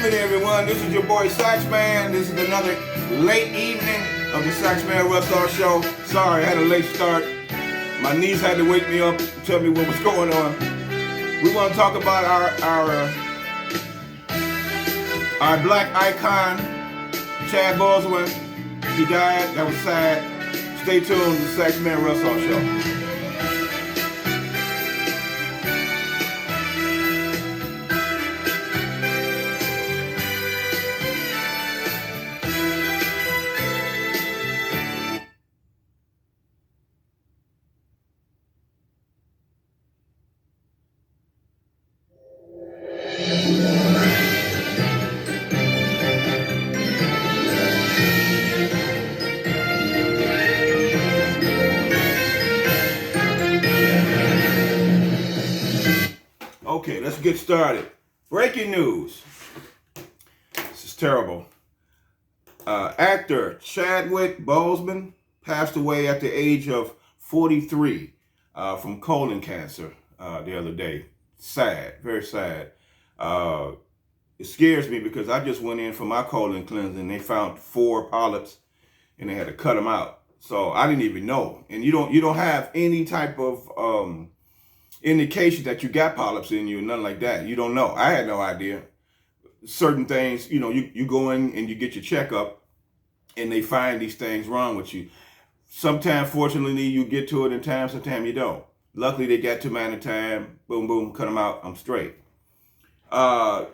evening, everyone. This is your boy Saxman. This is another late evening of the Saxman Russaw Show. Sorry, I had a late start. My niece had to wake me up and tell me what was going on. We want to talk about our black icon, Chad Boswell. He died. That was sad. Stay tuned to the Saxman Russaw Show. Okay, let's get started. Breaking news. This is terrible. Actor Chadwick Boseman passed away at the age of 43 from colon cancer the other day. Sad, very sad. It scares me because I just went in for my colon cleansing and they found 4 polyps and they had to cut them out. So I didn't even know. And you don't have any type of indication that you got polyps in you, nothing like that. You don't know. I had no idea. Certain things, you go in and you get your checkup and they find these things wrong with you. Sometimes, fortunately, you get to it in time, sometimes you don't. Luckily, they got to me in time. Boom, boom, cut them out. I'm straight. Chadwick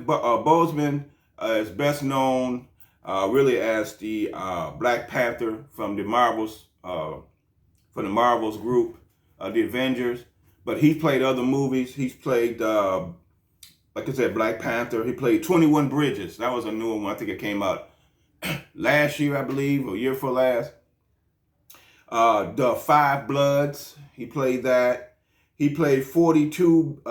Boseman is best known really as the Black Panther from the Marvels group. The Avengers, but he played other movies. He's played, like I said, Black Panther. He played 21 Bridges. That was a new one. I think it came out last year, I believe, or year before last. The Five Bloods. He played that. He played 42,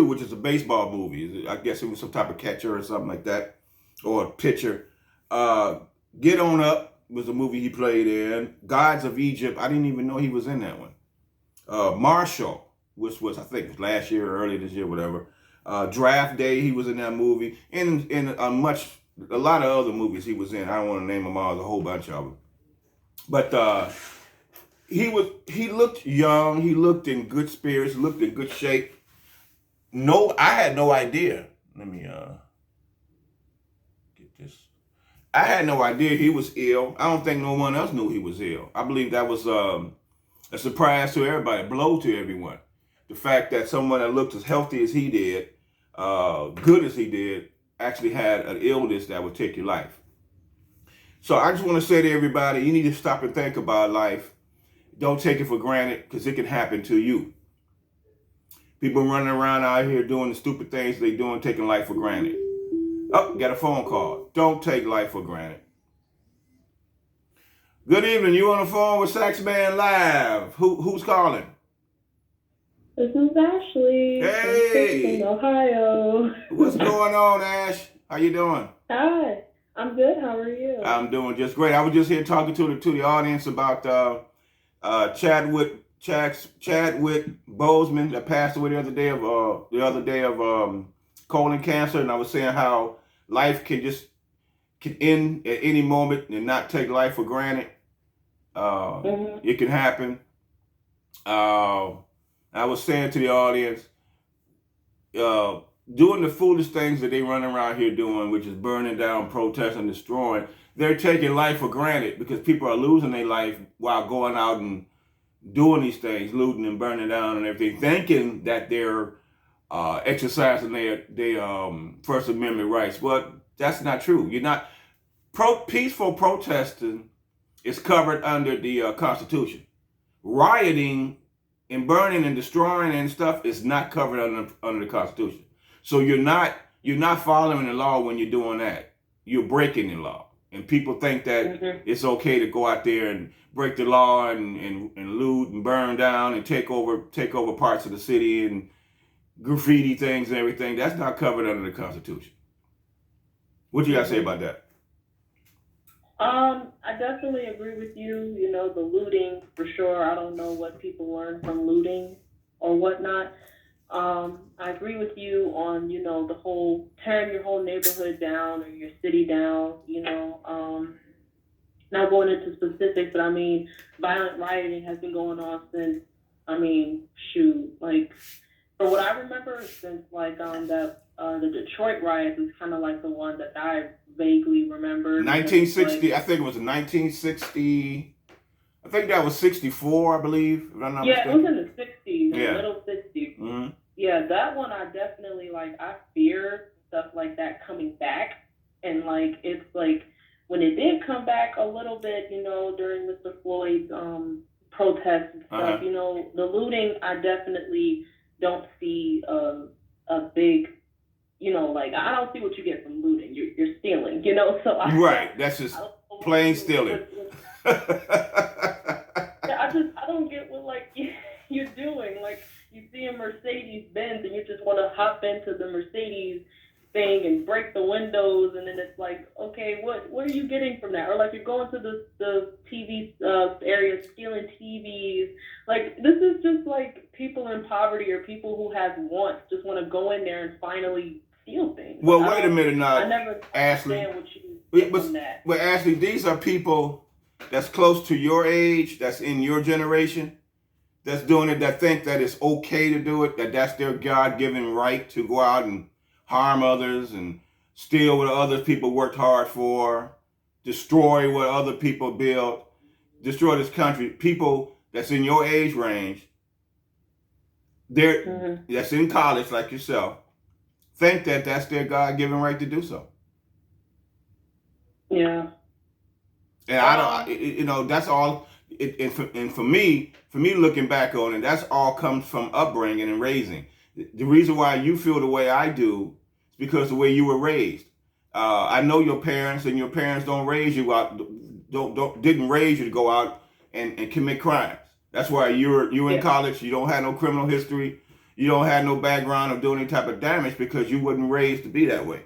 which is a baseball movie. I guess he was some type of catcher or something like that, or pitcher. Get On Up was a movie he played in. Gods of Egypt. I didn't even know he was in that one. Marshall, which was, I think, was last year or early this year, whatever. Draft Day, he was in that movie. And in a lot of other movies he was in. I don't want to name them all, there's a whole bunch of them. But he looked young, he looked in good spirits, looked in good shape. I had no idea. Let me get this. I had no idea he was ill. I don't think no one else knew he was ill. I believe that was a surprise to everybody, a blow to everyone. The fact that someone that looked as healthy as he did, good as he did, actually had an illness that would take your life. So I just want to say to everybody, you need to stop and think about life. Don't take it for granted because it can happen to you. People running around out here doing the stupid things they doing, taking life for granted. Oh, got a phone call. Don't take life for granted. Good evening. You on the phone with Saxman Live. Who's calling? This is Ashley Hey. from Ohio. What's going on, Ash? How you doing? Hi. I'm good. How are you? I'm doing just great. I was just here talking to the audience about Chadwick Boseman that passed away the other day of colon cancer, and I was saying how life can end at any moment and not take life for granted. It can happen. I was saying to the audience, doing the foolish things that they run around here doing, which is burning down, protesting, destroying, they're taking life for granted because people are losing their life while going out and doing these things, looting and burning down and everything, thinking that they're exercising their First Amendment rights. But that's not true. You're not. Peaceful protesting is covered under the Constitution. Rioting and burning and destroying and stuff is not covered under the Constitution. So you're not following the law when you're doing that. You're breaking the law. And people think that it's okay to go out there and break the law and loot and burn down and take over parts of the city and graffiti things and everything. That's not covered under the Constitution. What do you got to say about that? I definitely agree with you. You know, the looting, for sure. I don't know what people learn from looting or whatnot. I agree with you on, the whole tearing your whole neighborhood down or your city down, not going into specifics, but I mean, violent rioting has been going on since, I mean, shoot, like, from what I remember, since like the Detroit riots is kind of like the one that I vaguely remember because it's like 1960, I think it was 1960. I think that was 64, I believe, if I'm not yeah, it was mistaken. in the '60s, in the Yeah. middle '60s. Mm-hmm. Yeah, that one I definitely like. I fear stuff like that coming back, and like it's like when it did come back a little bit, during Mr. Floyd's protests and stuff. Uh-huh. The looting, I definitely don't see a big, like I don't see what you get from looting. You're stealing, So Right. That's I just don't know plain stealing. yeah, I don't get what like you're doing. Like you see a Mercedes Benz and you just want to hop into the Mercedes thing and break the windows, and then it's like, okay, what are you getting from that? Or like you're going to the TV area stealing TVs. Like this is just like people in poverty or people who have wants just want to go in there and finally steal things. Well, wait a minute now, I never Ashley. understand what you get from that. But Ashley, these are people that's close to your age, that's in your generation, that's doing it, that think that it's okay to do it, that that's their God-given right to go out and harm others and steal what other people worked hard for, destroy what other people built, destroy this country. People that's in your age range, that's in college like yourself, think that that's their God-given right to do so. Yeah. And I don't, that's all. And for me looking back on it, that's all comes from upbringing and raising. The reason why you feel the way I do is because the way you were raised. I know your parents, and your parents don't raise you out, didn't raise you to go out and commit crimes. That's why you're in college. You don't have no criminal history. You don't have no background of doing any type of damage because you wasn't raised to be that way.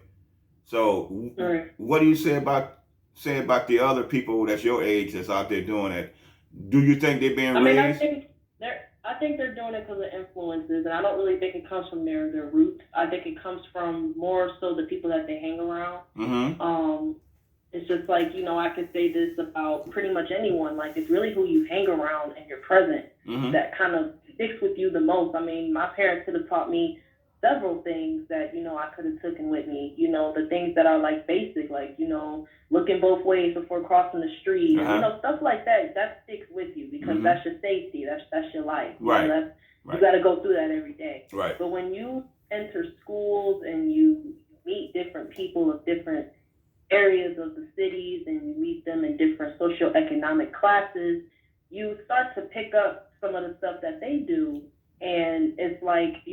So, what do you say about the other people that's your age that's out there doing it? Do you think they're being raised? I think they're doing it because of influences, and I don't really think it comes from their roots. I think it comes from more so the people that they hang around. Mm-hmm. It's just like, I could say this about pretty much anyone. Like, it's really who you hang around in your present that kind of sticks with you the most. I mean, my parents could have taught me several things that, I could have taken with me. The things that are like basic, like, looking both ways before crossing the street, stuff like that. That sticks with you because that's your safety. That's your life. Right. You got to go through that every day. Right. But when you enter schools and you meet different people of different areas of the cities and you meet them in different socioeconomic classes, you start to pick up some of the stuff that they do. And it's like,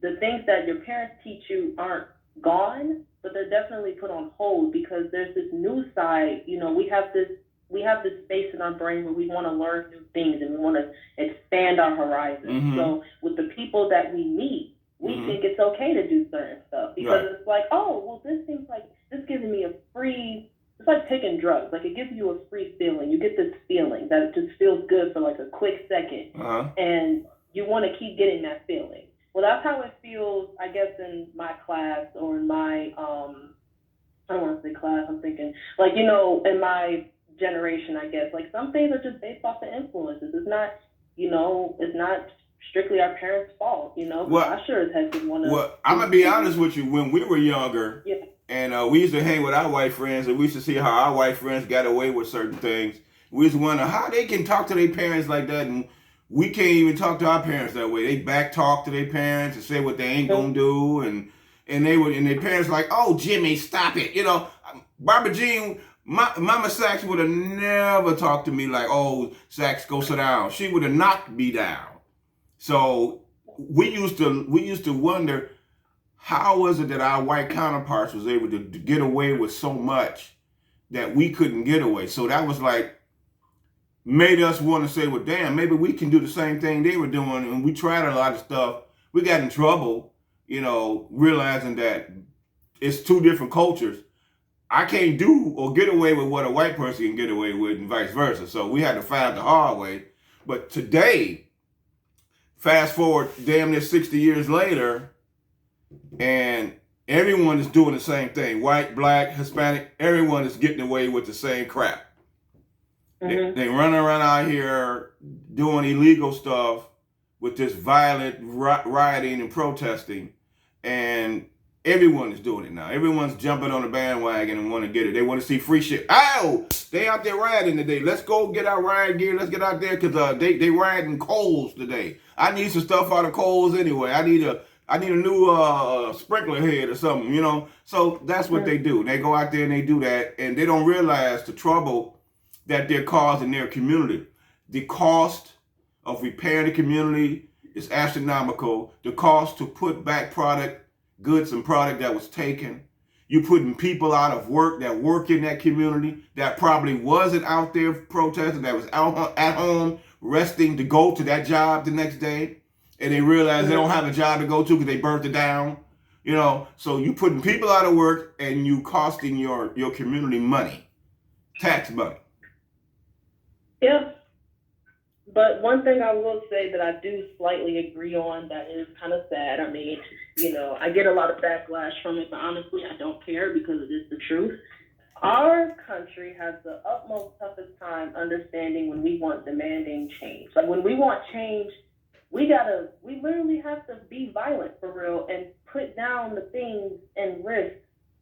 the things that your parents teach you aren't gone, but they're definitely put on hold because there's this new side. We have this space in our brain where we want to learn new things and we want to expand our horizons. So with the people that we meet, we think it's okay to do certain stuff because it's like, oh, well, this seems like this gives me a free. It's like taking drugs. Like it gives you a free feeling. You get this feeling that it just feels good for like a quick second, and you want to keep getting that feeling. Well, that's how it feels, I guess, in my class or in my, I don't want to say class, I'm thinking, like, in my generation, I guess. Like, some things are just based off of influences. It's not, it's not strictly our parents' fault, Well, I sure as heck didn't want to. Well, I'm going to be honest with you. When we were younger, and we used to hang with our white friends, and we used to see how our white friends got away with certain things. We used to wonder how they can talk to their parents like that, and we can't even talk to our parents that way. They back talk to their parents and say what they ain't gonna do, and their parents like, oh, Jimmy, stop it. Barbara Jean, Mama Sax would have never talked to me like, oh, Sax, go sit down. She would have knocked me down. So we used to wonder how was it that our white counterparts was able to get away with so much that we couldn't get away. So that was like, made us want to say, well, damn, maybe we can do the same thing they were doing. And we tried a lot of stuff. We got in trouble, realizing that it's two different cultures. I can't do or get away with what a white person can get away with and vice versa. So we had to find the hard way. But today, Fast forward damn near 60 years later, and everyone is doing the same thing. White, black, Hispanic, everyone is getting away with the same crap. They run around out here doing illegal stuff with this violent rioting and protesting, and everyone is doing it now. Everyone's jumping on the bandwagon and want to get it. They want to see free shit. Oh, they out there rioting today. Let's go get our riot gear. Let's get out there because they rioting Kohl's today. I need some stuff out of Kohl's anyway. I need a new sprinkler head or something, you know. So that's what they do. They go out there and they do that, and they don't realize the trouble that they're causing their community. The cost of repairing the community is astronomical. The cost to put back goods and product that was taken. You're putting people out of work that work in that community that probably wasn't out there protesting, that was out at home resting to go to that job the next day. And they realize they don't have a job to go to because they burnt it down. You know, so you putting people out of work and you costing your community money, tax money. Yeah. But one thing I will say that I do slightly agree on that is kind of sad. I mean, you know, I get a lot of backlash from it, but honestly, I don't care because it is the truth. Our country has the utmost toughest time understanding when we want demanding change. Like when we want change, we literally have to be violent for real and put down the things and risk,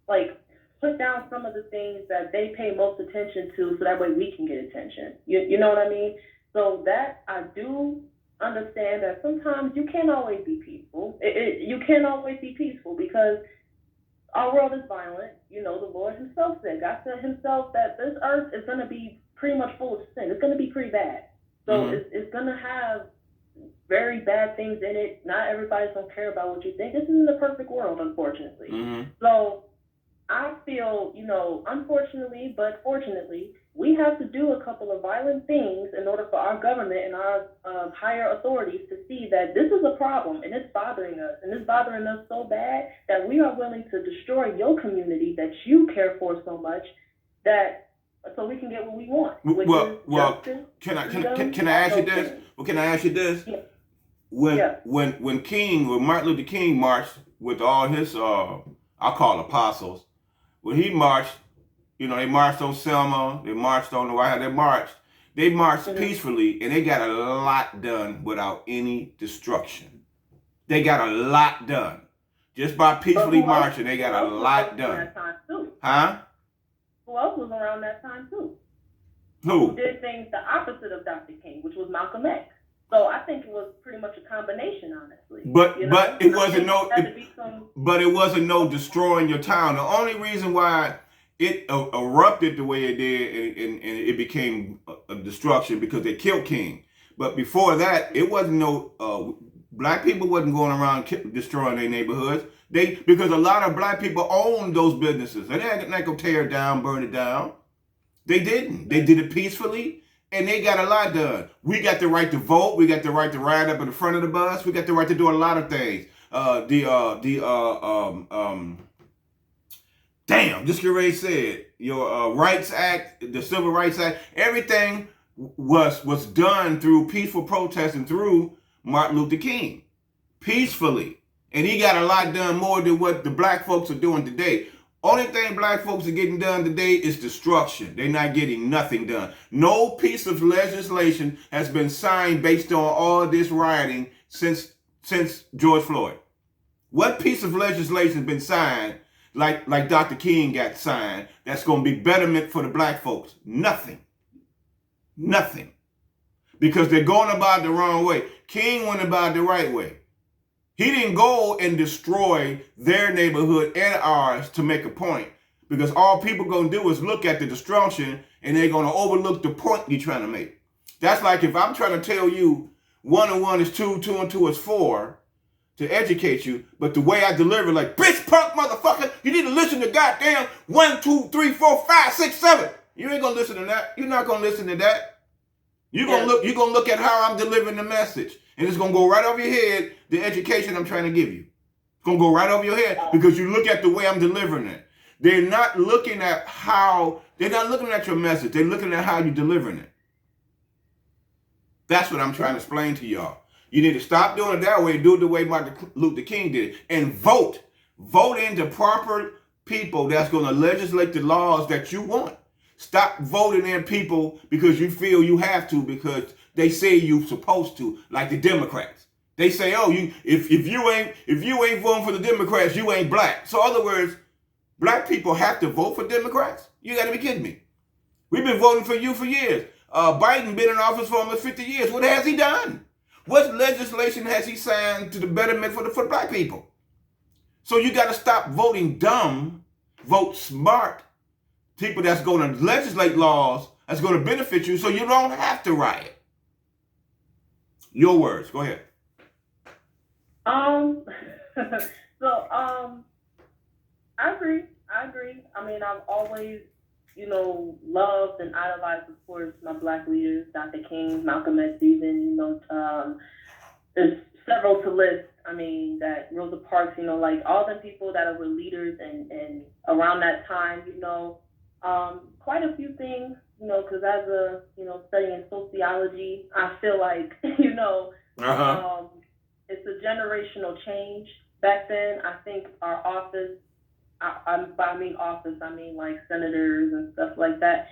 like put down some of the things that they pay most attention to so that way we can get attention. You know what I mean? So that I do understand that sometimes you can't always be peaceful. You can't always be peaceful because our world is violent. You know, the Lord himself said, God said himself that this earth is going to be pretty much full of sin. It's going to be pretty bad. So it's going to have very bad things in it. Not everybody's going to care about what you think. This isn't a perfect world, unfortunately. So I feel, you know, unfortunately, but fortunately, we have to do a couple of violent things in order for our government and our higher authorities to see that this is a problem and it's bothering us. And it's bothering us so bad that we are willing to destroy your community that you care for so much that so we can get what we want. Well, can I ask you this? Well, can I ask you this? Yeah. When Martin Luther King marched with all his I'll call apostles, when he marched, you know, they marched on Selma, they marched on the White House, they marched peacefully, and they got a lot done without any destruction. They got a lot done. Just by peacefully marching, they got a lot done. Huh? Who else was around that time too? Who? Who did things the opposite of Dr. King, which was Malcolm X. So I think it was pretty much a combination, honestly. But it wasn't no destroying your town. The only reason why it erupted the way it did and it became a destruction because they killed King. But before that, it wasn't no black people wasn't going around destroying their neighborhoods. Because a lot of black people owned those businesses. They didn't go tear it down, burn it down. They didn't. They did it peacefully. And they got a lot done. We got the right to vote. We got the right to ride up in the front of the bus. We got the right to do a lot of things. Just get ready to say it. Your Rights Act, the Civil Rights Act, everything was done through peaceful protesting through Martin Luther King. Peacefully. And he got a lot done more than what the black folks are doing today. Only thing black folks are getting done today is destruction. They're not getting nothing done. No piece of legislation has been signed based on all this rioting since George Floyd. What piece of legislation has been signed like Dr. King got signed that's going to be betterment for the black folks? Nothing. Nothing. Because they're going about it the wrong way. King went about it the right way. He didn't go and destroy their neighborhood and ours to make a point. Because all people going to do is look at the destruction and they're going to overlook the point you're trying to make. That's like if I'm trying to tell you 1 and 1 is 2, 2 and 2 is 4 to educate you, but the way I deliver like, bitch, punk, motherfucker, you need to listen to goddamn 1, 2, 3, 4, 5, 6, 7. You ain't going to listen to that. You're not going to listen to that. You're going to look at how I'm delivering the message. And it's going to go right over your head, the education I'm trying to give you. It's going to go right over your head because you look at the way I'm delivering it. They're not looking at your message. They're looking at how you're delivering it. That's what I'm trying to explain to y'all. You need to stop doing it that way and do it the way Martin Luther King did it. And vote. Vote into proper people that's going to legislate the laws that you want. Stop voting in people because you feel you have to, because they say you're supposed to, like the Democrats. They say, oh, if you ain't voting for the Democrats, you ain't black. So in other words, black people have to vote for Democrats? You got to be kidding me. We've been voting for you for years. Biden been in office for almost 50 years. What has he done? What legislation has he signed to the betterment for black people? So you got to stop voting dumb, vote smart. People that's going to legislate laws that's going to benefit you so you don't have to riot. Your words. Go ahead. I agree. I mean, I've always, loved and idolized, of course, my black leaders, Dr. King, Malcolm X, even, there's several to list. I mean, that Rosa Parks, like all the people that were leaders and around that time, quite a few things, because as a, studying sociology, I feel like, it's a generational change. Back then, I think our office, I mean like senators and stuff like that.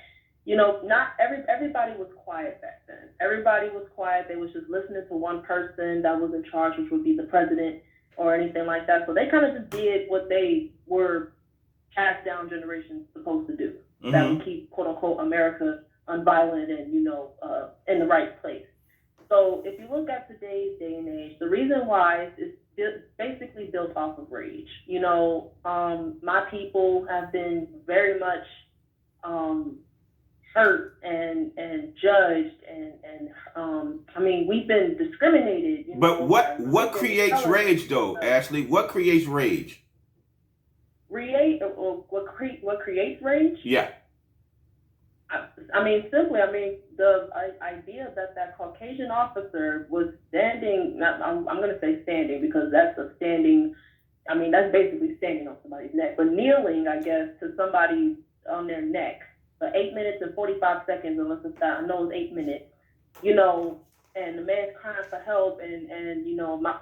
Not everybody was quiet back then. Everybody was quiet. They was just listening to one person that was in charge, which would be the president or anything like that. So they kind of just did what they were passed down generations supposed to do. Mm-hmm. That would keep, quote unquote, America unviolent and, in the right place. So if you look at today's day and age, the reason why is basically built off of rage. My people have been very much hurt and judged and I mean, we've been discriminated. But what creates rage though, Ashley? What creates rage? What creates rage? Yeah. Simply, the idea that Caucasian officer was standing, I'm going to say standing because that's a standing, that's basically standing on somebody's neck, but kneeling, I guess, to somebody on their neck for 8 minutes and 45 seconds, unless it's that, I know it's 8 minutes, and the man's crying for help, and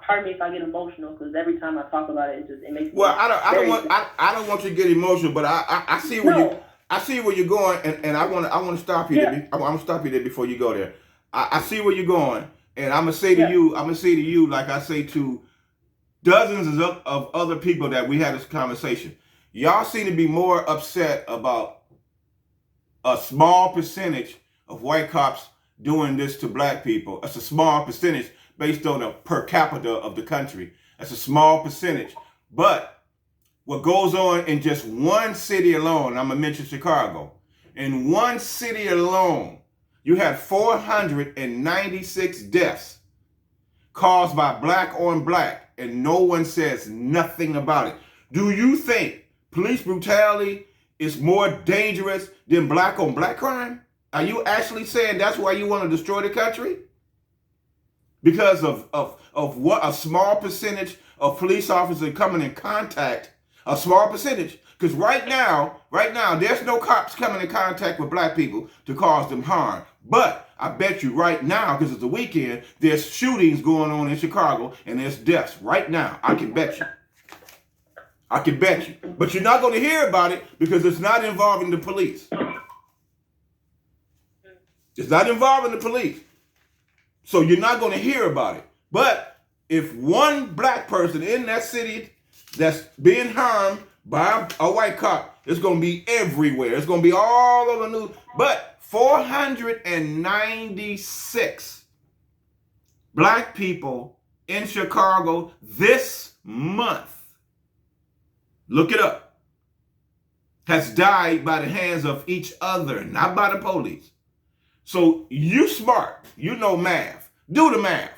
pardon me if I get emotional, because every time I talk about it, it makes me. Well, I don't want you to get emotional, but I see where you. I see where you're going, and I want to stop you. Yeah. I want to stop you there before you go there. I see where you're going, and I'm gonna say to you, like I say to dozens of other people that we had this conversation. Y'all seem to be more upset about a small percentage of white cops doing this to black people. That's a small percentage based on the per capita of the country. That's a small percentage, but what goes on in just one city alone, I'm going to mention Chicago. In one city alone, you had 496 deaths caused by black on black, and no one says nothing about it. Do you think police brutality is more dangerous than black on black crime? Are you actually saying that's why you want to destroy the country? Because of what a small percentage of police officers coming in contact. A small percentage, because right now, there's no cops coming in contact with black people to cause them harm. But I bet you right now, because it's the weekend, there's shootings going on in Chicago and there's deaths right now. I can bet you. But you're not going to hear about it because it's not involving the police. It's not involving the police. So you're not going to hear about it. But if one black person in that city that's being harmed by a white cop, it's going to be everywhere. It's going to be all over the news. But 496 black people in Chicago this month, look it up, has died by the hands of each other, not by the police. So you smart, you know math. Do the math.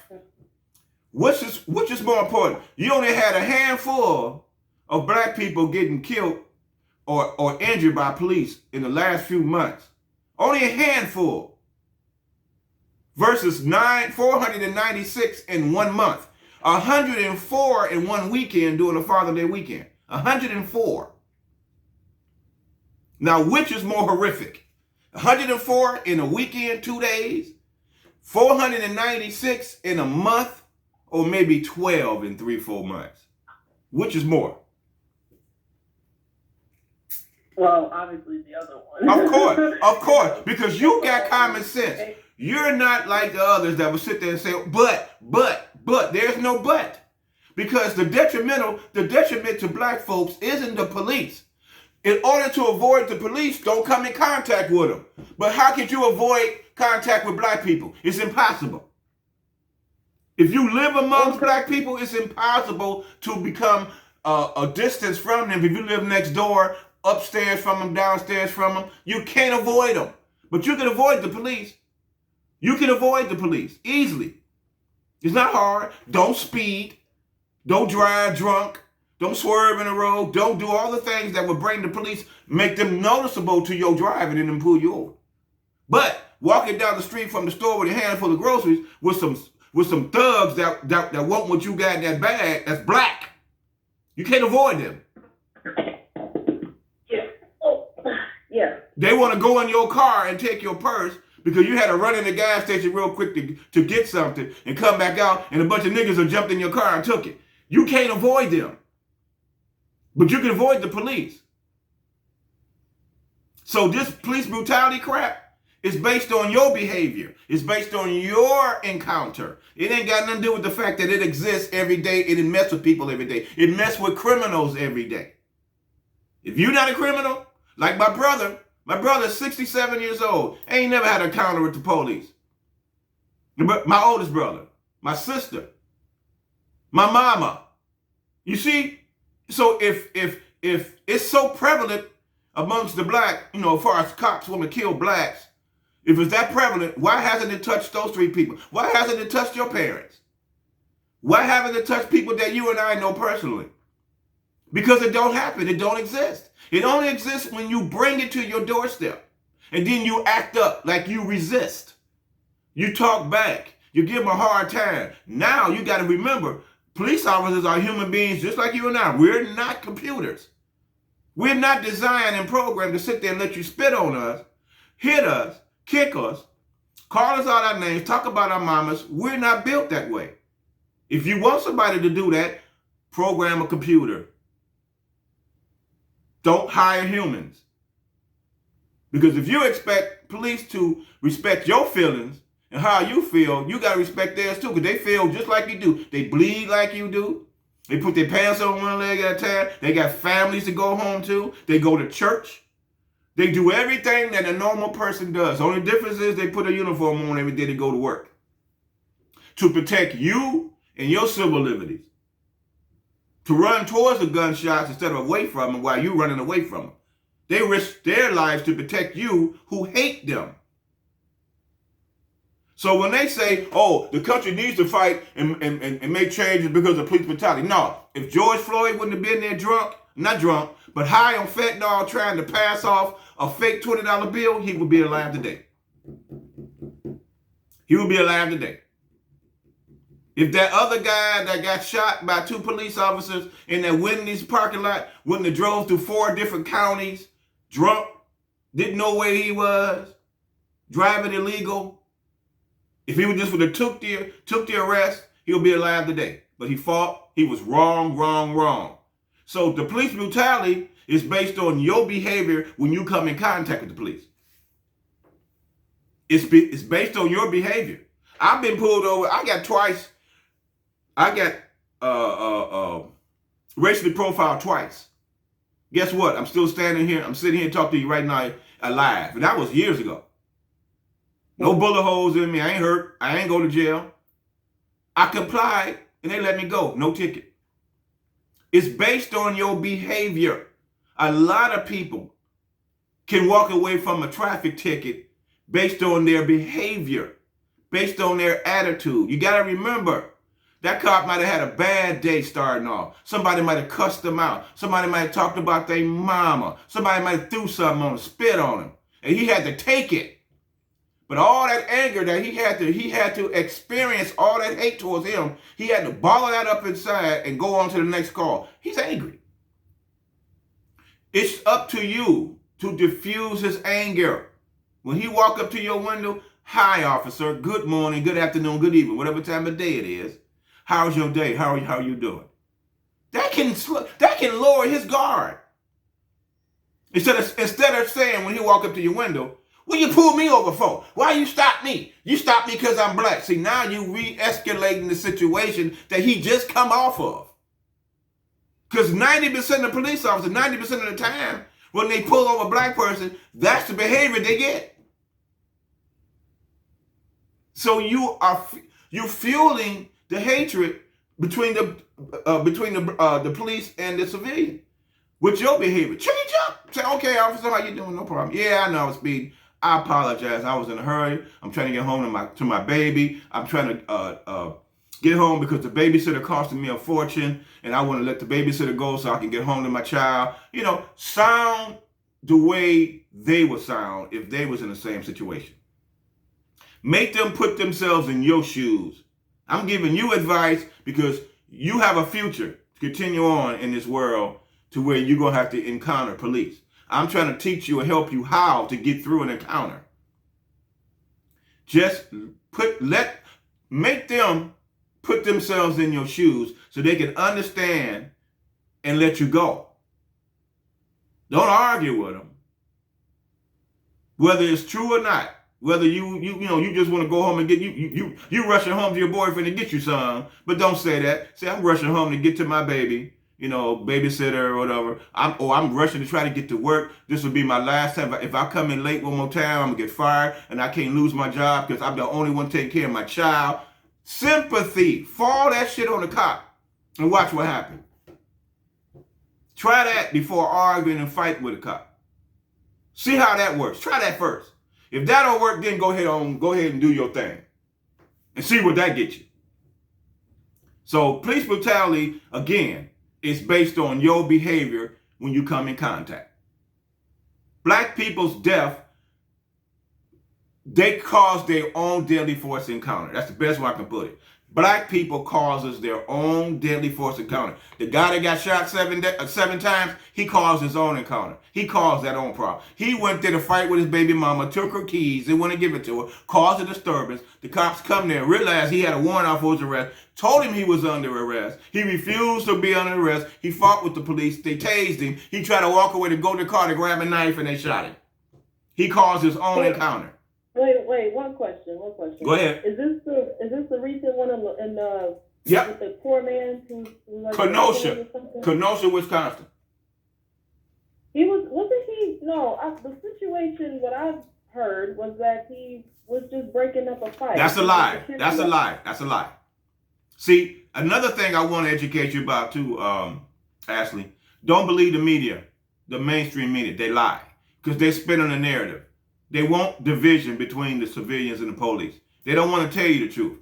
Which is more important? You only had a handful of black people getting killed or injured by police in the last few months. Only a handful. Versus 496 in 1 month. 104 in one weekend during the Father's Day weekend. 104. Now, which is more horrific? 104 in a weekend, 2 days? 496 in a month? or maybe 12 in 3-4 months? Which is more? Well, obviously the other one. Of course, because you got common sense. You're not like the others that will sit there and say, but, there's no but. Because the detriment to black folks isn't the police. In order to avoid the police, don't come in contact with them. But how could you avoid contact with black people? It's impossible. If you live amongst black people, it's impossible to become a distance from them. If you live next door, upstairs from them, downstairs from them, you can't avoid them. But you can avoid the police. You can avoid the police easily. It's not hard. Don't speed. Don't drive drunk. Don't swerve in the road. Don't do all the things that would bring the police, make them noticeable to your driving and then pull you over. But walking down the street from the store with a handful of groceries with some thugs that want what you got in that bag that's black, you can't avoid them. Yeah. Oh, yeah. They want to go in your car and take your purse because you had to run in the gas station real quick to get something and come back out and a bunch of niggas have jumped in your car and took it. You can't avoid them. But you can avoid the police. So this police brutality crap is based on your behavior. It's based on your encounter. It ain't got nothing to do with the fact that it exists every day. It mess with people every day. It mess with criminals every day. If you're not a criminal, like my brother's 67 years old, ain't never had an encounter with the police. My oldest brother, my sister, my mama. You see? So if it's so prevalent amongst the black, as far as cops want to kill blacks, if it's that prevalent, why hasn't it touched those three people? Why hasn't it touched your parents? Why haven't it touched people that you and I know personally? Because it don't happen. It don't exist. It only exists when you bring it to your doorstep. And then you act up like you resist. You talk back. You give them a hard time. Now you got to remember, police officers are human beings just like you and I. We're not computers. We're not designed and programmed to sit there and let you spit on us, hit us, kick us, call us out our names, talk about our mamas. We're not built that way. If you want somebody to do that, program a computer. Don't hire humans. Because if you expect police to respect your feelings and how you feel, you got to respect theirs too, because they feel just like you do. They bleed like you do. They put their pants on one leg at a time. They got families to go home to. They go to church. They do everything that a normal person does. The only difference is they put a uniform on every day to go to work to protect you and your civil liberties. To run towards the gunshots instead of away from them while you're running away from them. They risk their lives to protect you who hate them. So when they say, oh, the country needs to fight and make changes because of police brutality. No, if George Floyd wouldn't have been there not drunk, but high on fentanyl trying to pass off a fake $20 bill, he would be alive today. He would be alive today. If that other guy that got shot by 2 police officers in that Wendy's parking lot wouldn't have drove through 4 different counties, drunk, didn't know where he was, driving illegal, if he would just would have took the arrest, he'll be alive today. But he fought. He was wrong. So the police brutality is based on your behavior when you come in contact with the police. It's based on your behavior. I've been pulled over. I got racially profiled twice. Guess what? I'm still standing here. I'm sitting here talking to you right now alive. And that was years ago. No bullet holes in me. I ain't hurt. I ain't go to jail. I complied and they let me go. No ticket. It's based on your behavior. A lot of people can walk away from a traffic ticket based on their behavior, based on their attitude. You got to remember, that cop might have had a bad day starting off. Somebody might have cussed them out. Somebody might have talked about their mama. Somebody might have threw something on him, spit on him. And he had to take it. But all that anger that he had to experience, all that hate towards him, he had to bottle that up inside and go on to the next call. He's angry. It's up to you to diffuse his anger. When he walk up to your window, hi officer, good morning, good afternoon, good evening, whatever time of day it is. How's your day? How are you doing? That can lower his guard. Instead of saying when he walk up to your window, what you pull me over for? Why you stop me? You stop me because I'm black. See, now you re-escalating the situation that he just come off of. Because 90% of police officers, 90% of the time, when they pull over a black person, that's the behavior they get. So you're fueling the hatred between the police and the civilian with your behavior. Change up. Say, okay, officer, how you doing? No problem. Yeah, I know I was speeding. I apologize. I was in a hurry. I'm trying to get home to my baby. I'm trying to get home because the babysitter costing me a fortune, and I want to let the babysitter go so I can get home to my child. Sound the way they would sound if they was in the same situation. Make them put themselves in your shoes. I'm giving you advice because you have a future to continue on in this world to where you're going to have to encounter police. I'm trying to teach you and help you how to get through an encounter. Just make them put themselves in your shoes so they can understand and let you go. Don't argue with them. Whether it's true or not. Whether you just want to go home and get you rushing home to your boyfriend to get you some, but don't say that. Say I'm rushing home to get to my baby, babysitter or whatever. I'm rushing to try to get to work. This will be my last time. If I come in late one more time, I'm gonna get fired and I can't lose my job because I'm the only one taking care of my child. Sympathy. Fall that shit on the cop and watch what happens. Try that before arguing and fighting with a cop. See how that works. Try that first. If that don't work, then go ahead and do your thing and see what that gets you. So police brutality, again, is based on your behavior when you come in contact. Black people's death, they cause their own deadly force encounter. That's the best way I can put it. Black people causes their own deadly force encounter. The guy that got shot seven times, he caused his own encounter. He caused that own problem. He went there to fight with his baby mama, took her keys, didn't want to give it to her, caused a disturbance. The cops come there, realized he had a warrant out for his arrest, told him he was under arrest. He refused to be under arrest. He fought with the police. They tased him. He tried to walk away to go to the car to grab a knife, and they shot him. He caused his own encounter. Wait, one question. Go ahead. Is this the recent one in yep. with the poor man who like Kenosha, Wisconsin? Wasn't he? No, the situation, what I've heard was that he was just breaking up a fight. That's a lie. See, another thing I want to educate you about too, Ashley, don't believe the media, the mainstream media. They lie because they spin on the narrative. They want division between the civilians and the police. They don't want to tell you the truth.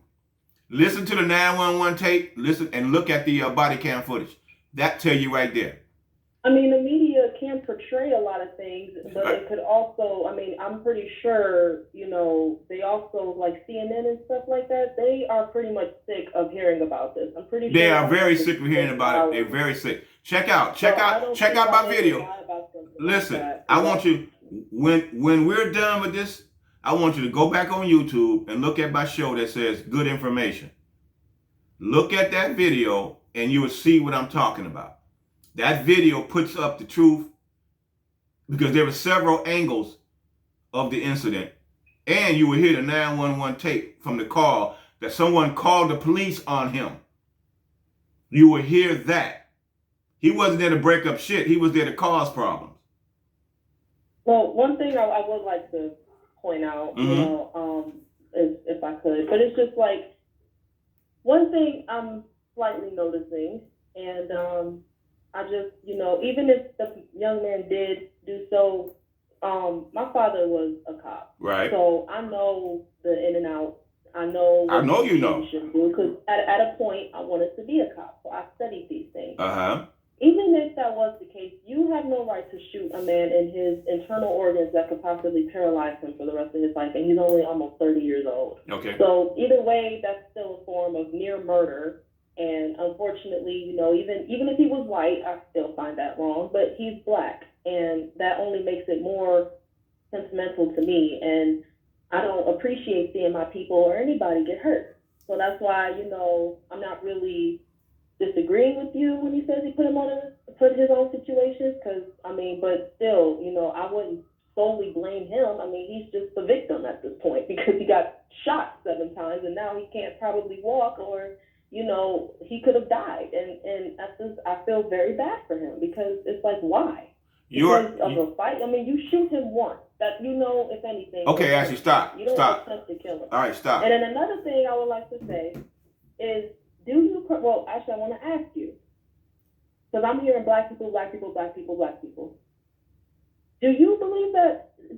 Listen to the 911 tape. Listen and look at the body cam footage. That tell you right there. I mean, the media can portray a lot of things, but it could also, I'm pretty sure, they also, like CNN and stuff like that, they are pretty much sick of hearing about this. I'm pretty sure. They are very sick of hearing about it. They're very sick. Check out my video. Listen, I want you, when we're done with this, I want you to go back on YouTube and look at my show that says good information. Look at that video and you will see what I'm talking about. That video puts up the truth because there were several angles of the incident. And you will hear the 911 tape from the call that someone called the police on him. You will hear that. He wasn't there to break up shit. He was there to cause problems. Well, one thing I would like to point out, if I could, but it's just like one thing I'm slightly noticing, and I just, even if the young man did do so, my father was a cop. Right. So I know the in and out. I know you know. Because at a point, I wanted to be a cop. So I studied these things. Uh-huh. Even if that was the case, you have no right to shoot a man in his internal organs that could possibly paralyze him for the rest of his life. And he's only almost 30 years old. Okay. So either way, that's still a form of near murder. And unfortunately, even if he was white, I still find that wrong. But he's black, and that only makes it more sentimental to me. And I don't appreciate seeing my people or anybody get hurt. So that's why, I'm not really disagreeing with you when he says he put his own situations, because but still, I wouldn't solely blame him. He's just the victim at this point because he got shot 7 times and now he can't probably walk, or he could have died. And I feel very bad for him because it's like, why? Because of a fight. You shoot him once. That if anything. Okay, actually, stop. You don't attempt to kill him. All right, stop. And then another thing I would like to say is, well, actually, I want to ask you, because I'm hearing black people, black people, black people, black people. Do you believe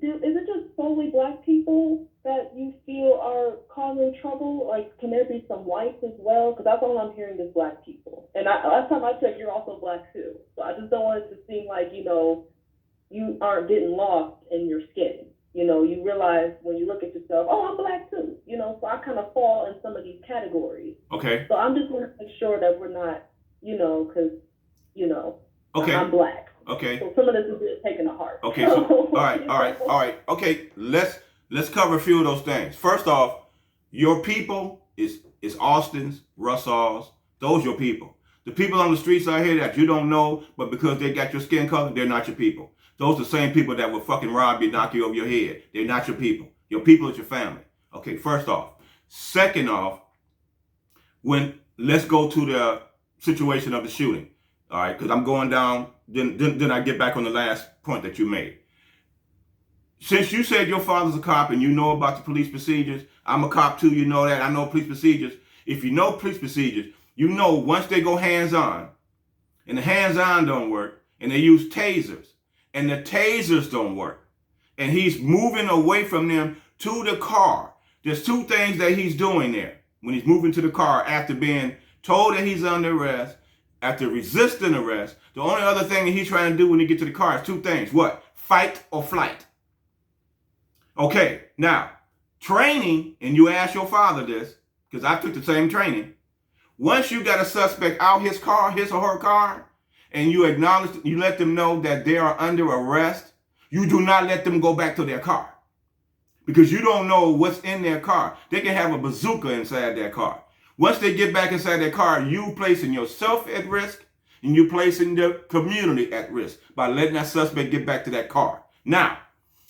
is it just solely black people that you feel are causing trouble? Like, can there be some whites as well? Because that's all I'm hearing is black people. And last time I checked, you're also black too. So I just don't want it to seem like, you aren't getting lost in your skin. You realize when you look at yourself, oh, I'm black too. So I kind of fall in some of these categories. Okay. So I'm just going to make sure that we're not, because, okay. I'm black. Okay. So some of this is taken to heart. Okay. So, all right. Okay. Let's cover a few of those things. First off, your people is Austin's, Russaw's. Those your people. The people on the streets out here that you don't know, but because they got your skin color, they're not your people. Those are the same people that will fucking rob you, knock you over your head. They're not your people. Your people is your family. Okay, first off. Second off, let's go to the situation of the shooting. All right, because I'm going down, then I get back on the last point that you made. Since you said your father's a cop and you know about the police procedures, I'm a cop too, you know that. I know police procedures. If you know police procedures, you know once they go hands-on, and the hands-on don't work, and they use tasers, and the tasers don't work, and he's moving away from them to the car. There's two things that he's doing there when he's moving to the car after being told that he's under arrest, after resisting arrest. The only other thing that he's trying to do when he gets to the car is two things. What? Fight or flight. Okay, now, training, and you ask your father this, because I took the same training. Once you got a suspect out his or her car, and you let them know that they are under arrest, you do not let them go back to their car. Because you don't know what's in their car. They can have a bazooka inside their car. Once they get back inside their car, you placing yourself at risk, and you placing the community at risk by letting that suspect get back to that car. Now,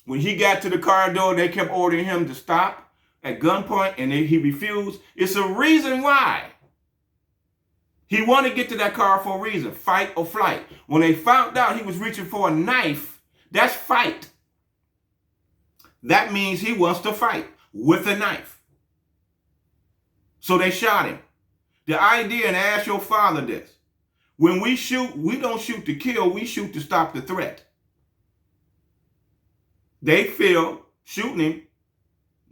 when he got to the car door, they kept ordering him to stop at gunpoint, and he refused. It's a reason why. He wanted to get to that car for a reason, fight or flight. When they found out he was reaching for a knife, that's fight. That means he wants to fight with a knife. So they shot him. The idea, and ask your father this, when we shoot, we don't shoot to kill, we shoot to stop the threat. They feel shooting him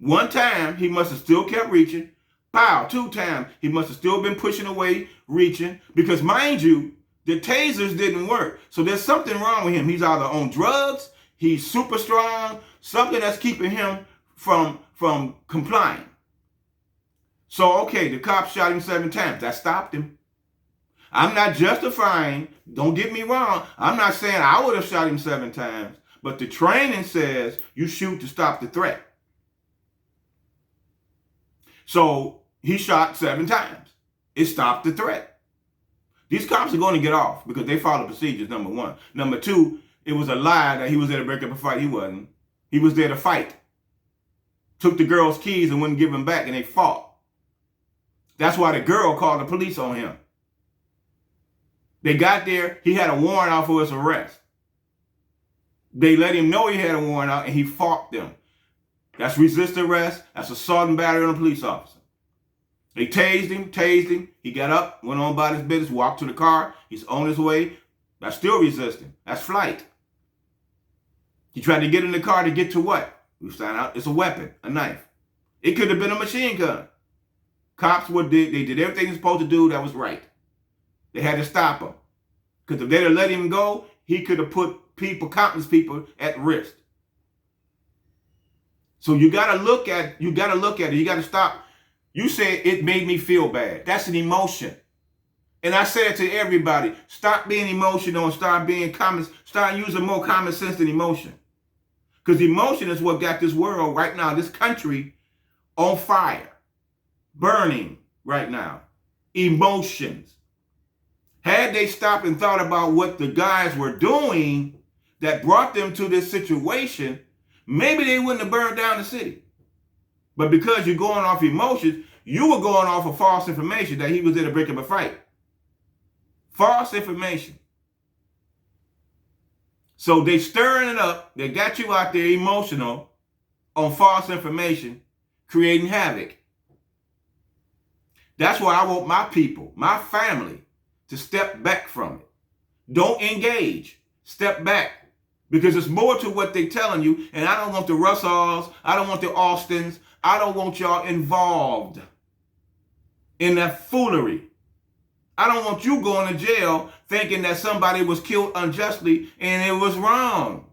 one time, he must have still kept reaching. Pow, 2 times, he must have still been pushing away, reaching. Because mind you, the tasers didn't work. So there's something wrong with him. He's either on drugs, he's super strong, something that's keeping him from complying. So, okay, the cops shot him 7 times. That stopped him. I'm not justifying, don't get me wrong, I'm not saying I would have shot him 7 times. But the training says you shoot to stop the threat. So he shot 7 times. It stopped the threat. These cops are going to get off because they follow procedures, number one. Number two, it was a lie that he was there to break up a fight. He wasn't. He was there to fight. Took the girl's keys and wouldn't give them back, and they fought. That's why the girl called the police on him. They got there. He had a warrant out for his arrest. They let him know he had a warrant out, and he fought them. That's resist arrest. That's assault and battery on a police officer. They tased him. He got up, went on about his business, walked to the car. He's on his way. That's still resisting. That's flight. He tried to get in the car to get to what? We found out it's a weapon, a knife. It could have been a machine gun. Cops they did everything they're supposed to do that was right. They had to stop him. Because if they'd have let him go, he could have put countless people at risk. So you gotta look at it. You gotta stop. You said it made me feel bad. That's an emotion. And I said to everybody, stop being emotional and start using more common sense than emotion. Because emotion is what got this world right now, this country, on fire. burning right now. Emotions. Had they stopped and thought about what the guys were doing that brought them to this situation, maybe they wouldn't have burned down the city. But because you're going off emotions, you were going off of false information that he was there to break up a fight. False information. So they stirring it up. They got you out there emotional on false information, creating havoc. That's why I want my people, my family, to step back from it. Don't engage. Step back. Because there's more to what they're telling you. And I don't want the Russaws. I don't want the Austins. I don't want y'all involved in that foolery. I don't want you going to jail thinking that somebody was killed unjustly and it was wrong.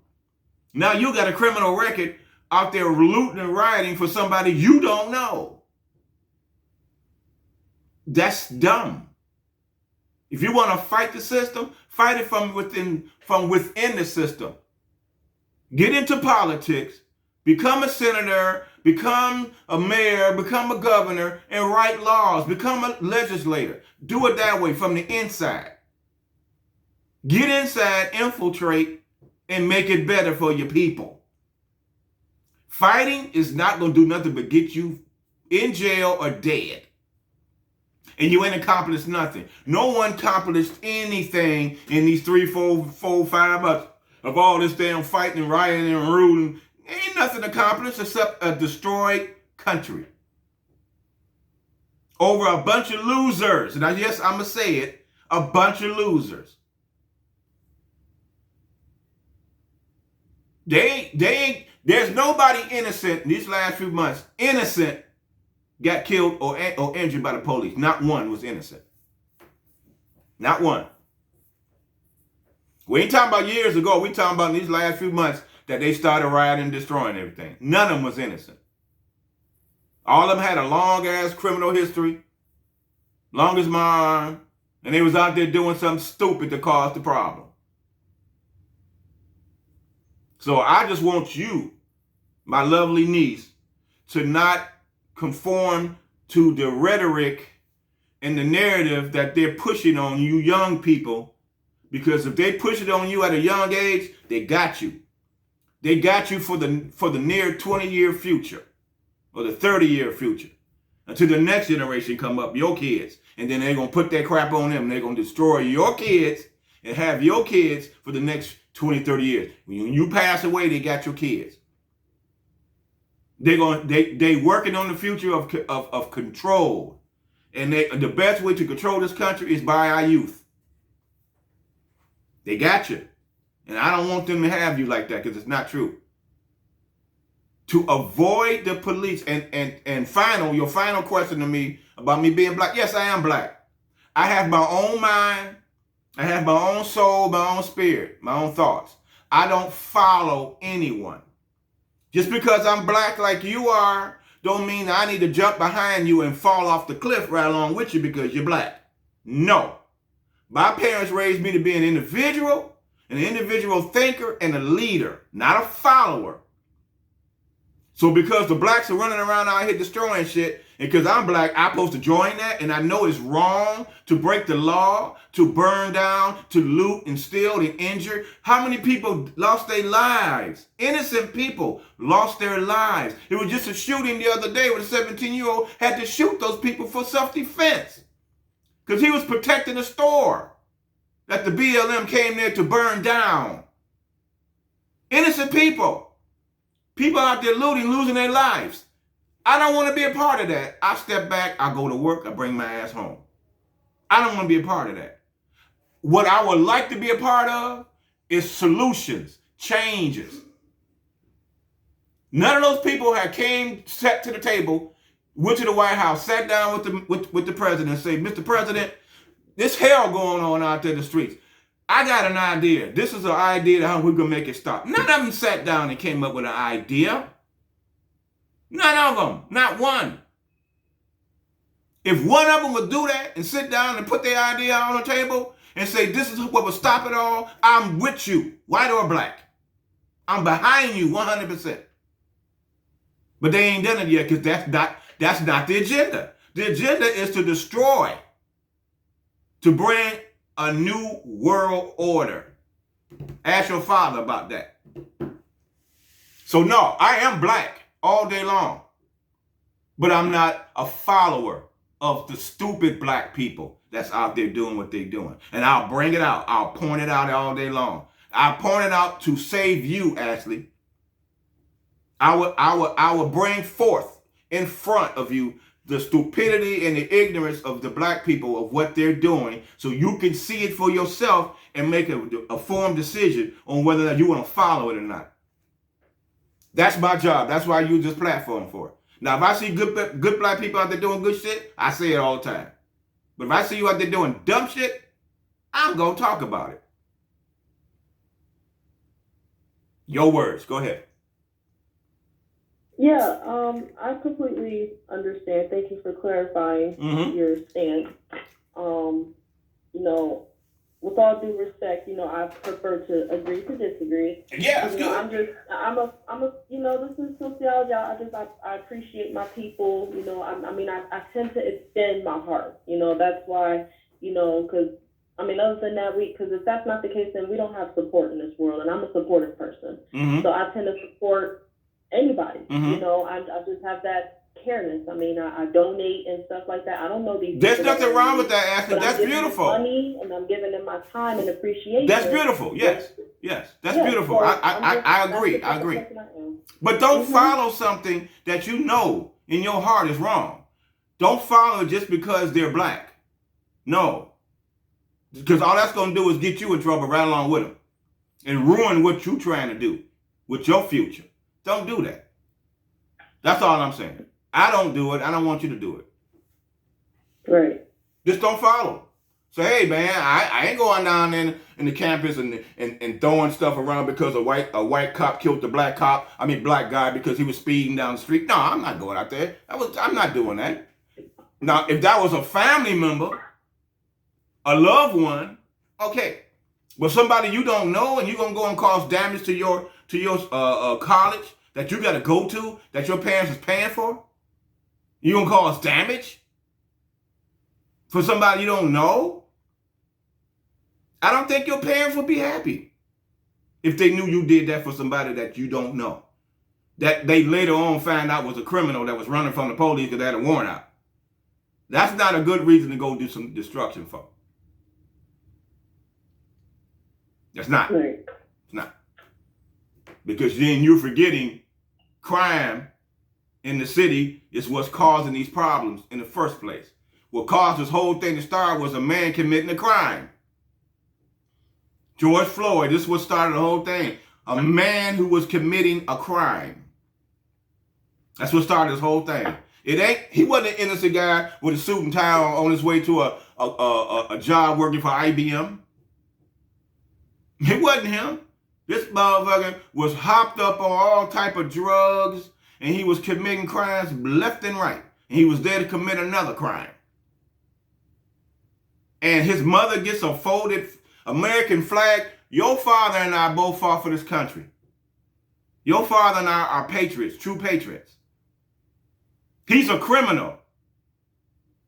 Now you got a criminal record out there looting and rioting for somebody you don't know. That's dumb. If you want to fight the system, fight it from within the system. Get into politics, become a senator, become a mayor, become a governor, and write laws. Become a legislator. Do it that way from the inside. Get inside, infiltrate, and make it better for your people. Fighting is not going to do nothing but get you in jail or dead. And you ain't accomplished nothing. No one accomplished anything in these 3, 4, 5 months of all this damn fighting and rioting and rooting. Ain't nothing accomplished except a destroyed country. Over a bunch of losers. And yes, I'm going to say it. A bunch of losers. There's nobody innocent in these last few months. Innocent got killed or injured by the police. Not one was innocent. Not one. We ain't talking about years ago. We talking about in these last few months that they started rioting and destroying everything. None of them was innocent. All of them had a long-ass criminal history, long as my arm, and they was out there doing something stupid to cause the problem. So I just want you, my lovely niece, to not conform to the rhetoric and the narrative that they're pushing on you young people, because if they push it on you at a young age, they got you. They got you for the near 20-year future or the 30-year future until the next generation come up, your kids, and then they're going to put that crap on them and they're going to destroy your kids and have your kids for the next 20, 30 years. When you pass away, they got your kids. They working on the future of control. And the best way to control this country is by our youth. They got you. And I don't want them to have you like that because it's not true. To avoid the police, and your final question to me about me being black. Yes, I am black. I have my own mind. I have my own soul, my own spirit, my own thoughts. I don't follow anyone. Just because I'm black like you are, don't mean I need to jump behind you and fall off the cliff right along with you because you're black. No. My parents raised me to be an individual thinker, and a leader, not a follower. So because the blacks are running around out here destroying shit, and because I'm black, I'm supposed to join that, and I know it's wrong to break the law, to burn down, to loot and steal and injure. How many people lost their lives? Innocent people lost their lives. It was just a shooting the other day where a 17-year-old had to shoot those people for self-defense because he was protecting a store that the BLM came there to burn down. Innocent people. People out there looting, losing their lives. I don't want to be a part of that. I step back, I go to work, I bring my ass home. I don't want to be a part of that. What I would like to be a part of is solutions, changes. None of those people sat to the table, went to the White House, sat down with the president and said, Mr. President, this hell going on out there in the streets. I got an idea. This is an idea how we're going to make it stop. None of them sat down and came up with an idea. None of them. Not one. If one of them would do that and sit down and put their idea on the table and say, this is what will stop it all, I'm with you, white or black. I'm behind you 100%. But they ain't done it yet because that's not the agenda. The agenda is to destroy, to bring a new world order. Ask your father about that. So no, I am black all day long, but I'm not a follower of the stupid black people that's out there doing what they're doing. And I'll bring it out. I'll point it out all day long. I point it out to save you, Ashley. I will bring forth in front of you the stupidity and the ignorance of the black people of what they're doing, so you can see it for yourself and make a formed decision on whether or not you want to follow it or not. That's my job. That's why I use this platform for it. Now, if I see good black people out there doing good shit, I say it all the time. But if I see you out there doing dumb shit, I'm going to talk about it. Your words. Go ahead. Yeah, I completely understand. Thank you for clarifying your stance. You know, with all due respect, you know, I prefer to agree to disagree. Yeah, that's good. I'm a, you know, this is sociology. I appreciate my people. You know, I tend to extend my heart. You know, that's why, you know, because, I mean, other than that, because if that's not the case, then we don't have support in this world, and I'm a supportive person. So I tend to support anybody. You know, I just have that careness. I mean, I donate and stuff like that. I don't know these. There's nothing wrong with that, Ashley. That's beautiful. Money, and I'm giving them my time and appreciation. That's beautiful. Yes, that's beautiful. So I agree. I agree. But don't follow something that you know in your heart is wrong. Don't follow it just because they're black. No, because all that's going to do is get you in trouble right along with them and ruin what you're trying to do with your future. Don't do that. That's all I'm saying. I don't do it. I don't want you to do it. Right. Just don't follow. Say, hey man, I ain't going down in the campus and throwing stuff around because a white cop killed the black guy because he was speeding down the street. No, I'm not going out there. I'm not doing that. Now, if that was a family member, a loved one, okay. But somebody you don't know and you're gonna go and cause damage to your college that you got to go to, that your parents is paying for? You gonna cause damage for somebody you don't know? I don't think your parents would be happy if they knew you did that for somebody that you don't know, that they later on find out was a criminal that was running from the police because they had a warrant out. That's not a good reason to go do some destruction for. That's not. Right. It's not. Because then you're forgetting crime in the city is what's causing these problems in the first place. What caused this whole thing to start was a man committing a crime. George Floyd, this is what started the whole thing. A man who was committing a crime. That's what started this whole thing. He wasn't an innocent guy with a suit and tie on his way to a job working for IBM. It wasn't him. This motherfucker was hopped up on all type of drugs, and he was committing crimes left and right. And he was there to commit another crime. And his mother gets a folded American flag. Your father and I both fought for this country. Your father and I are patriots, true patriots. He's a criminal.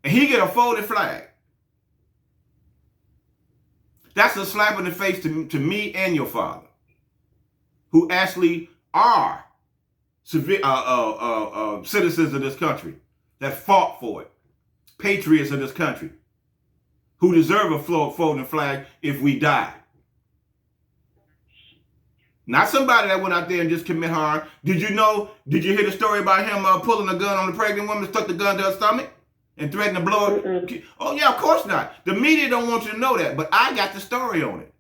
And he get a folded flag. That's a slap in the face to me and your father, who actually are citizens of this country that fought for it, patriots of this country, who deserve a folding flag if we die. Not somebody that went out there and just commit harm. Did you hear the story about him pulling a gun on the pregnant woman, stuck the gun to her stomach and threatened to blow her? Oh yeah, of course not. The media don't want you to know that, but I got the story on it.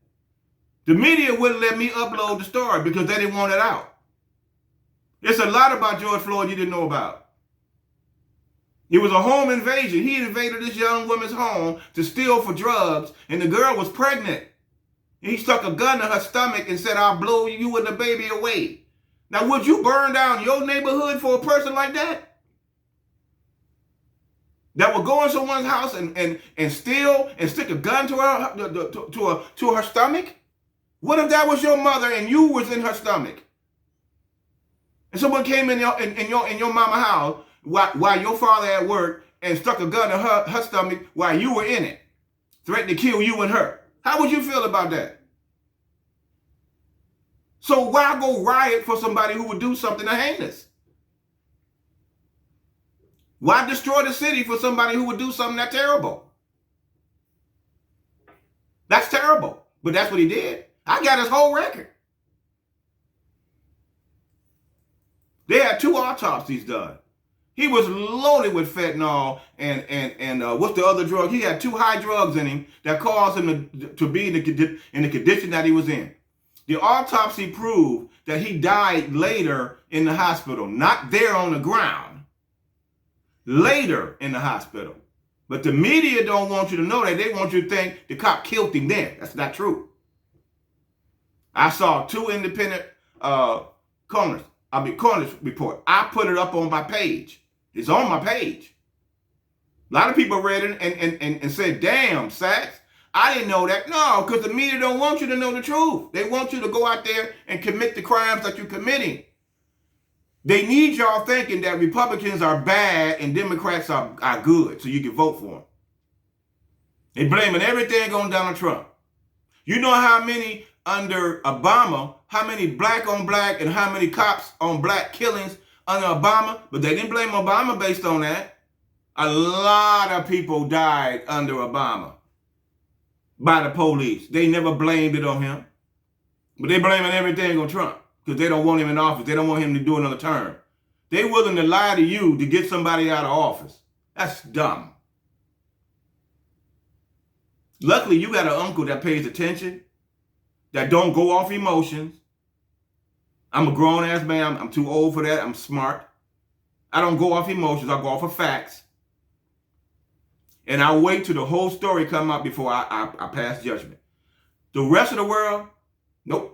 The media wouldn't let me upload the story because they didn't want it out. There's a lot about George Floyd you didn't know about. It was a home invasion. He invaded this young woman's home to steal for drugs, and the girl was pregnant. He stuck a gun to her stomach and said, I'll blow you and the baby away. Now, would you burn down your neighborhood for a person like that? That would go in someone's house and steal and stick a gun to her stomach? What if that was your mother and you was in her stomach? And someone came in your mama house while your father at work and stuck a gun in her stomach while you were in it, threatened to kill you and her. How would you feel about that? So why go riot for somebody who would do something heinous? Why destroy the city for somebody who would do something that terrible? That's terrible. But that's what he did. I got his whole record. They had 2 autopsies done. He was loaded with fentanyl and what's the other drug? He had 2 high drugs in him that caused him to be in the condition that he was in. The autopsy proved that he died later in the hospital, not there on the ground. Later in the hospital. But the media don't want you to know that. They want you to think the cop killed him then. That's not true. I saw 2 independent coroner's report. I put it up on my page. It's on my page. A lot of people read it and said, damn, Sax, I didn't know that. No, because the media don't want you to know the truth. They want you to go out there and commit the crimes that you're committing. They need y'all thinking that Republicans are bad and Democrats are good, so you can vote for them. They blaming everything on Donald Trump. You know how many under Obama, how many black on black and how many cops on black killings under Obama, but they didn't blame Obama based on that. A lot of people died under Obama by the police. They never blamed it on him, but they blaming everything on Trump. Because they don't want him in office. They don't want him to do another term. They willing to lie to you to get somebody out of office. That's dumb. Luckily, you got an uncle that pays attention, that don't go off emotions. I'm a grown-ass man. I'm too old for that. I'm smart. I don't go off emotions. I go off of facts. And I wait till the whole story come out before I pass judgment. The rest of the world, nope.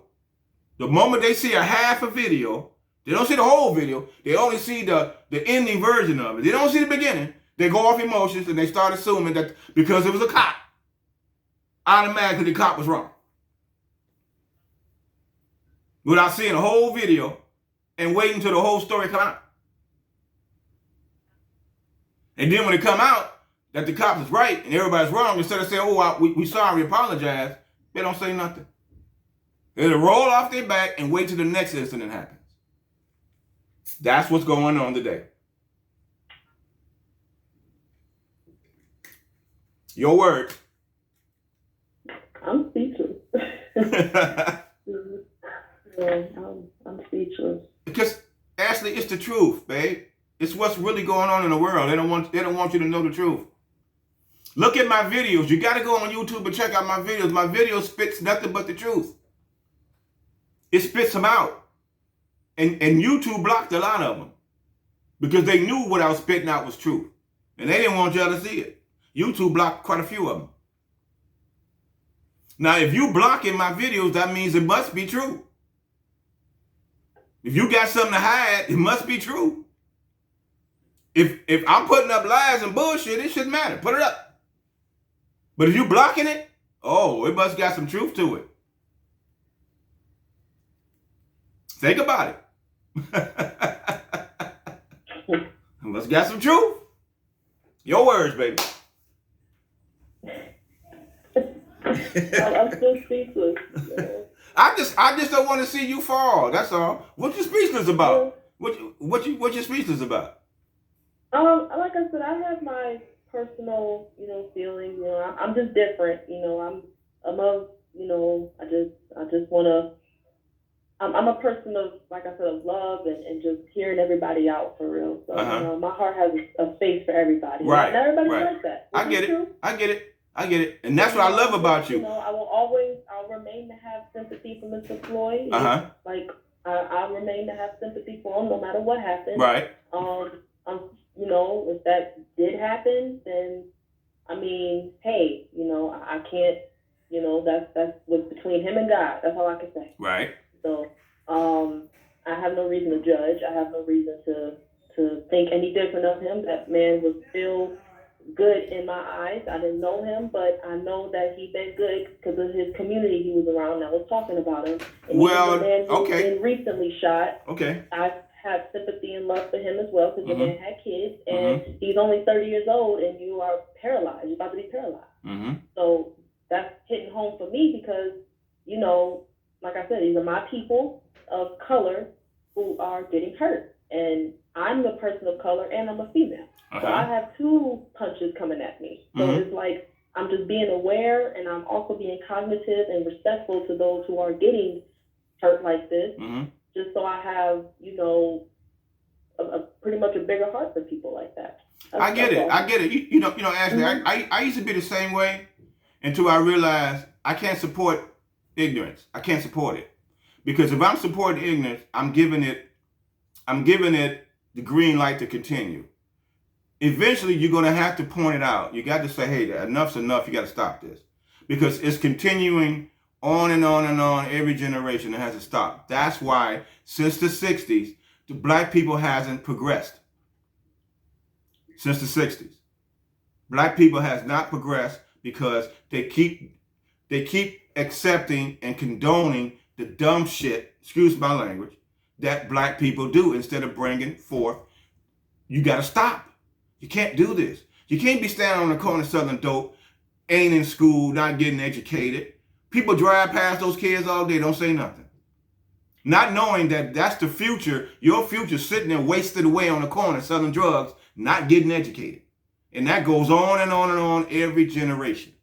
The moment they see a half a video, they don't see the whole video. They only see the ending version of it. They don't see the beginning. They go off emotions and they start assuming that because it was a cop, automatically the cop was wrong. Without seeing the whole video and waiting until the whole story come out. And then when it come out that the cop is right and everybody's wrong, instead of saying, oh, we sorry, we apologize, they don't say nothing. They'll roll off their back and wait till the next incident happens. That's what's going on today. Your word. I'm speechless. I'm speechless. Because Ashley, it's the truth, babe. It's what's really going on in the world. They don't want you to know the truth. Look at my videos. You got to go on YouTube and check out my videos. My video spits nothing but the truth. It spits them out. And YouTube blocked a lot of them because they knew what I was spitting out was true. And they didn't want y'all to see it. YouTube blocked quite a few of them. Now, if you blocking my videos, that means it must be true. If you got something to hide, it must be true. If I'm putting up lies and bullshit, it shouldn't matter. Put it up. But if you blocking it, oh, it must got some truth to it. Think about it. Must got some truth. Your words, baby. I'm still speechless. I just don't want to see you fall. That's all. What you speechless about? What you speechless about? Like I said, I have my personal, feelings. I'm just different. I'm I just want to. I'm a person of, like I said, of love and just hearing everybody out for real. So, my heart has a space for everybody. Right. Not everybody right. like that. I get it. I get it. And that's what I love about you. I'll remain to have sympathy for Mr. Floyd. I'll remain to have sympathy for him no matter what happens. Right. If that did happen, then, hey, I can't, that's what's between him and God. That's all I can say. Right. So, I have no reason to judge. I have no reason to think any different of him. That man was still good in my eyes. I didn't know him, but I know that he been good because of his community he was around that was talking about him. And well, the man who's okay. been recently shot. Okay. I have sympathy and love for him as well, because the Mm-hmm. man had kids, and he's only 30 years old, and you are paralyzed. You're about to be paralyzed. Mm-hmm. So that's hitting home for me because, you know, like I said, these are my people of color who are getting hurt. And I'm the person of color, and I'm a female. So I have two punches coming at me. So it's like I'm just being aware, and I'm also being cognitive and respectful to those who are getting hurt like this, just so I have, you know, a pretty much a bigger heart for people like that. I get it. You know, Ashley, I used to be the same way until I realized I can't support ignorance. I can't support it. Because if I'm supporting ignorance, I'm giving it the green light to continue. Eventually, you're going to have to point it out. You got to say, hey, enough's enough. You got to stop this. Because it's continuing on and on and on. Every generation, it has to stop. That's why, since the 60s, the black people hasn't progressed. Since the 60s. Black people has not progressed because they keep accepting and condoning the dumb shit, excuse my language, that black people do instead of bringing forth, you got to stop. You can't do this. You can't be standing on the corner selling dope, ain't in school, not getting educated. People drive past those kids all day, don't say nothing. Not knowing that that's the future, your future sitting there wasted away on the corner selling drugs, not getting educated. And that goes on and on and on every generation.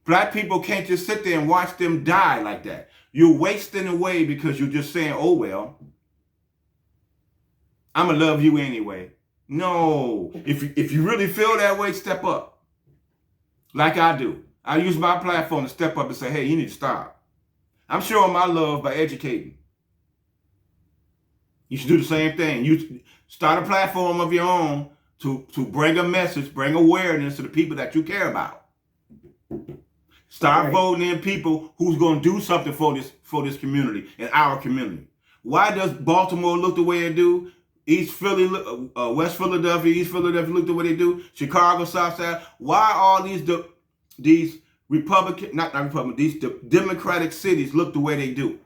Black people can't just sit there and watch them die like that. You're wasting away because you're just saying, oh, well, I'm going to love you anyway. No. If you really feel that way, step up. Like I do. I use my platform to step up and say, hey, you need to stop. I'm showing my love by educating. You should do the same thing. You start a platform of your own to bring a message, bring awareness to the people that you care about. Start voting in people who's going to do something for this community and our community. Why does Baltimore look the way it do? West Philadelphia, East Philadelphia look the way they do. Chicago, South Side. Why all these Democratic cities look the way they do?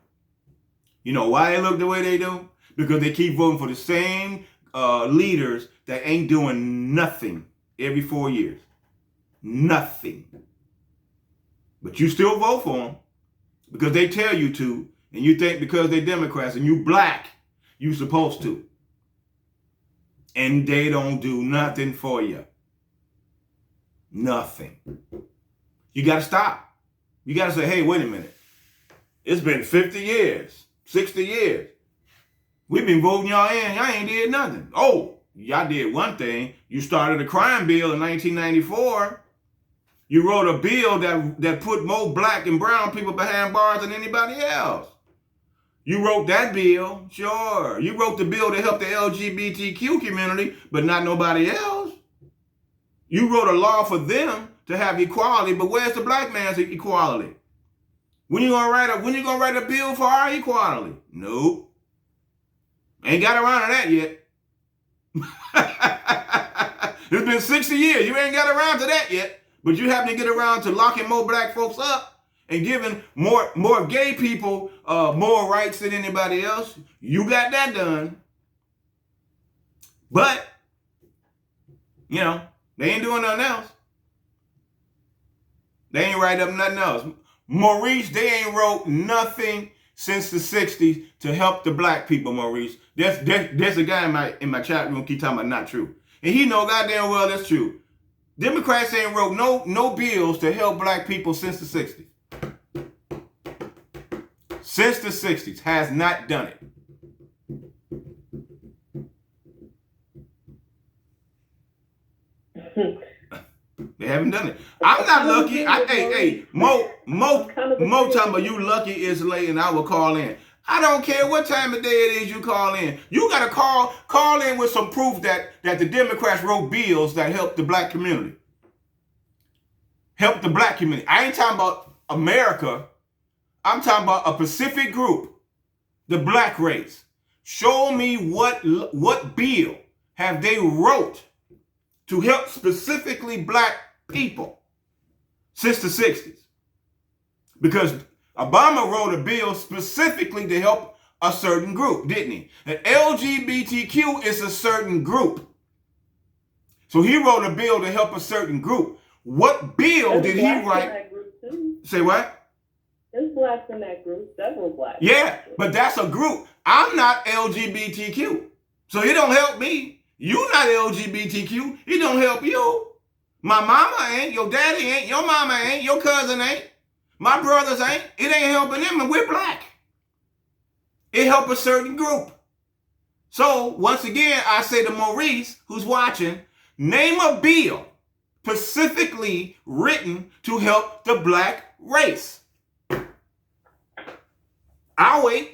You know why they look the way they do? Because they keep voting for the same leaders that ain't doing nothing every 4 years. Nothing. But you still vote for them because they tell you to, and you think because they're Democrats and you black, you supposed to. And they don't do nothing for you. Nothing. You got to stop. You got to say, hey, wait a minute. It's been 50 years, 60 years. We've been voting y'all in. Y'all ain't did nothing. Oh, y'all did one thing. You started a crime bill in 1994. You wrote a bill that put more black and brown people behind bars than anybody else. You wrote that bill, sure. You wrote the bill to help the LGBTQ community, but not nobody else. You wrote a law for them to have equality, but where's the black man's equality? When you gonna write a bill for our equality? Nope. Ain't got around to that yet. It's been 60 years. You ain't got around to that yet. But you happen to get around to locking more black folks up and giving more gay people more rights than anybody else. You got that done. But, you know, they ain't doing nothing else. They ain't writing up nothing else. Maurice, they ain't wrote nothing since the 60s to help the black people, Maurice. There's a guy in my chat room keep talking about not true. And he know goddamn well that's true. Democrats ain't wrote no bills to help black people since the 60s. Since the 60s, has not done it. They haven't done it. I'm not lucky. Mo talking about you lucky it's late and I will call in. I don't care what time of day it is you call in. You got to call in with some proof that the Democrats wrote bills that help the black community. Help the black community. I ain't talking about America. I'm talking about a Pacific group, the black race. Show me what bill have they wrote to help specifically black people since the 60s. Because Obama wrote a bill specifically to help a certain group, didn't he? And LGBTQ is a certain group. So he wrote a bill to help a certain group. What bill did he write? In that group too. Say what? There's blacks in that group, several blacks. Yeah, but that's a group. I'm not LGBTQ. So it don't help me. You not LGBTQ. It don't help you. My mama ain't, your daddy ain't, your mama ain't, your cousin ain't, my brothers ain't. It ain't helping them, and we're black. It help a certain group. So once again, I say to Maurice, who's watching, name a bill specifically written to help the black race. I'll wait.